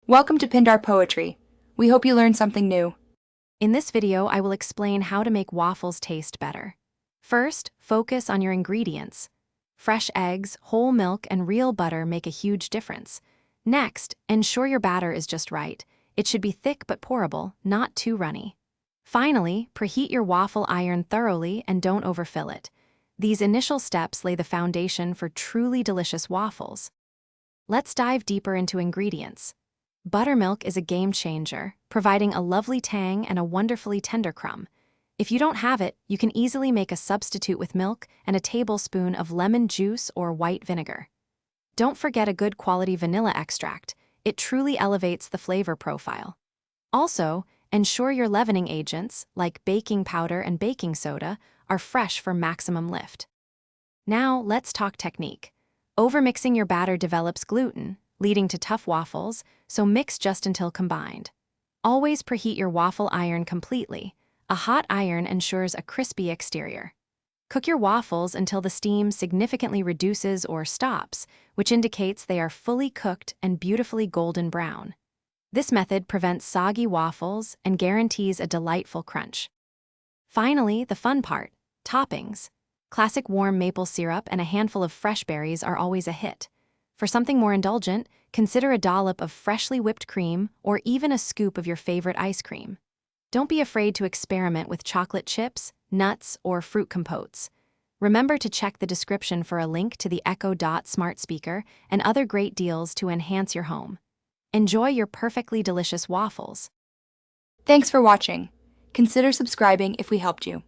Welcome to Pindar Poetry. We hope you learned something new. In this video, I will explain how to make waffles taste better. First, focus on your ingredients. Fresh eggs, whole milk, and real butter make a huge difference. Next, ensure your batter is just right. It should be thick but pourable, not too runny. Finally, preheat your waffle iron thoroughly and don't overfill it. These initial steps lay the foundation for truly delicious waffles. Let's dive deeper into ingredients. Buttermilk is a game changer, providing a lovely tang and a wonderfully tender crumb. If you don't have it, you can easily make a substitute with milk and a tablespoon of lemon juice or white vinegar. Don't forget a good quality vanilla extract. It truly elevates the flavor profile. Also, ensure your leavening agents, like baking powder and baking soda, are fresh for maximum lift. Now, let's talk technique. Overmixing your batter develops gluten, leading to tough waffles, so mix just until combined. Always preheat your waffle iron completely. A hot iron ensures a crispy exterior. Cook your waffles until the steam significantly reduces or stops, which indicates they are fully cooked and beautifully golden brown. This method prevents soggy waffles and guarantees a delightful crunch. Finally, the fun part, toppings. Classic warm maple syrup and a handful of fresh berries are always a hit. For something more indulgent, consider a dollop of freshly whipped cream or even a scoop of your favorite ice cream. Don't be afraid to experiment with chocolate chips, nuts, or fruit compotes. Remember to check the description for a link to the Echo Dot smart speaker and other great deals to enhance your home. Enjoy your perfectly delicious waffles. Thanks for watching. Consider subscribing if we helped you.